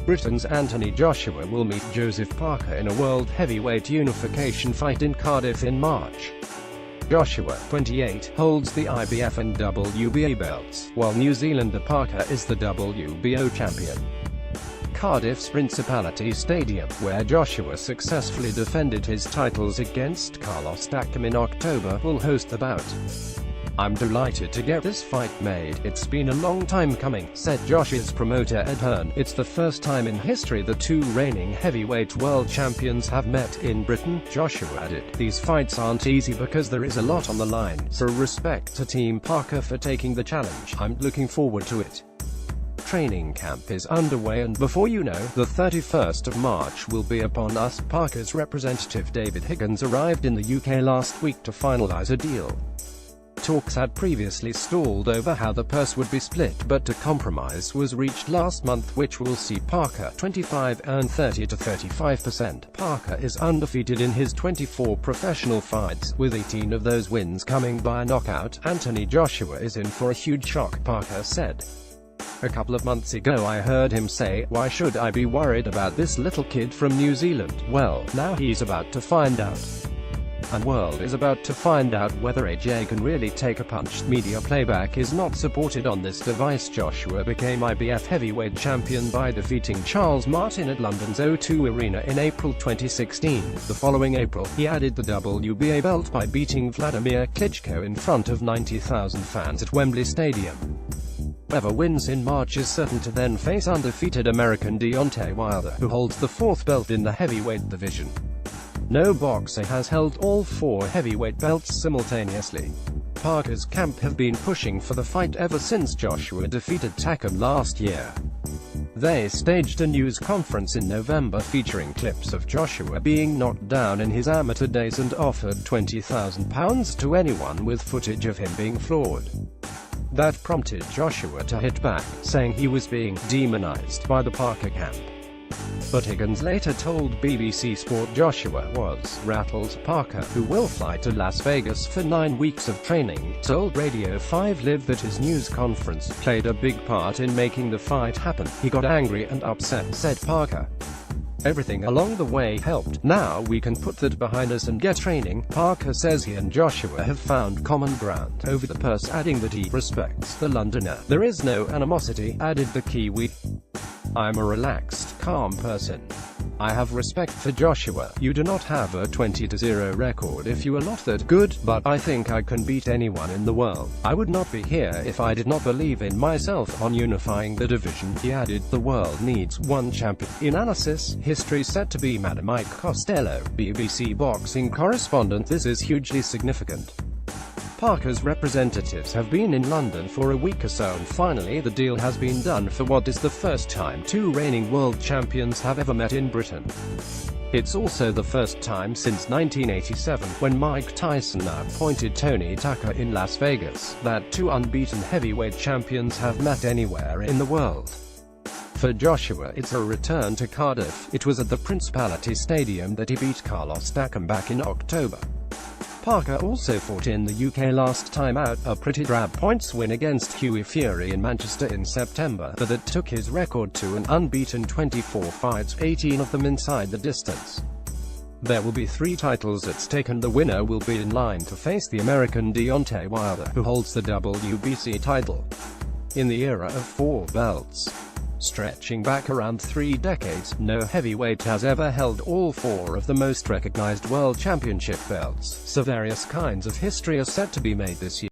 Britain's Anthony Joshua will meet Joseph Parker in a world heavyweight unification fight in Cardiff in March. Joshua, 28, holds the IBF and WBA belts, while New Zealander Parker is the WBO champion. Cardiff's Principality Stadium, where Joshua successfully defended his titles against Carlos Takam in October, will host the bout. "I'm delighted to get this fight made. It's been a long time coming," said Joshua's promoter Ed Hearn. "It's the first time in history the two reigning heavyweight world champions have met in Britain," Joshua added. "These fights aren't easy because there is a lot on the line, so respect to Team Parker for taking the challenge. I'm looking forward to it." Training camp is underway and before you know, the 31st of March will be upon us. Parker's representative David Higgins arrived in the UK last week to finalise a deal. Talks had previously stalled over how the purse would be split, but a compromise was reached last month which will see Parker, 25, earn 30 to 35%. Parker is undefeated in his 24 professional fights, with 18 of those wins coming by a knockout. Anthony Joshua is in for a huge shock, Parker said. "A couple of months ago I heard him say, 'Why should I be worried about this little kid from New Zealand?' Well, now he's about to find out. And world is about to find out whether AJ can really take a punch." Media playback is not supported on this device. Joshua became IBF heavyweight champion by defeating Charles Martin at London's O2 Arena in April 2016. The following April, he added the WBA belt by beating Vladimir Klitschko in front of 90,000 fans at Wembley Stadium. Whoever wins in March is certain to then face undefeated American Deontay Wilder, who holds the fourth belt in the heavyweight division. No boxer has held all four heavyweight belts simultaneously. Parker's camp have been pushing for the fight ever since Joshua defeated Takam last year. They staged a news conference in November featuring clips of Joshua being knocked down in his amateur days and offered £20,000 to anyone with footage of him being floored. That prompted Joshua to hit back, saying he was being demonized by the Parker camp. But Higgins later told BBC Sport Joshua was rattled. Parker, who will fly to Las Vegas for 9 weeks of training, told Radio 5 Live that his news conference played a big part in making the fight happen. "He got angry and upset," said Parker. "Everything along the way helped. Now we can put that behind us and get training." Parker says he and Joshua have found common ground over the purse, adding that he respects the Londoner. "There is no animosity," added the Kiwi. "I'm a relaxed, calm person. I have respect for Joshua. You do not have a 20-0 record if you are not that good, but I think I can beat anyone in the world. I would not be here if I did not believe in myself on unifying the division." He added, "The world needs one champion." In analysis, history said to be Madam Mike Costello, BBC boxing correspondent. This is hugely significant. Parker's representatives have been in London for a week or so and finally the deal has been done for what is the first time two reigning world champions have ever met in Britain. It's also the first time since 1987, when Mike Tyson appointed Tony Tucker in Las Vegas, that two unbeaten heavyweight champions have met anywhere in the world. For Joshua, it's a return to Cardiff. It was at the Principality Stadium that he beat Carlos Takam back in October. Parker also fought in the UK last time out, a pretty drab points win against Hughie Fury in Manchester in September, but that took his record to an unbeaten 24 fights, 18 of them inside the distance. There will be 3 titles at stake and the winner will be in line to face the American Deontay Wilder, who holds the WBC title. In the era of 4 belts, stretching back around 3 decades, no heavyweight has ever held all 4 of the most recognized world championship belts, so various kinds of history are set to be made this year.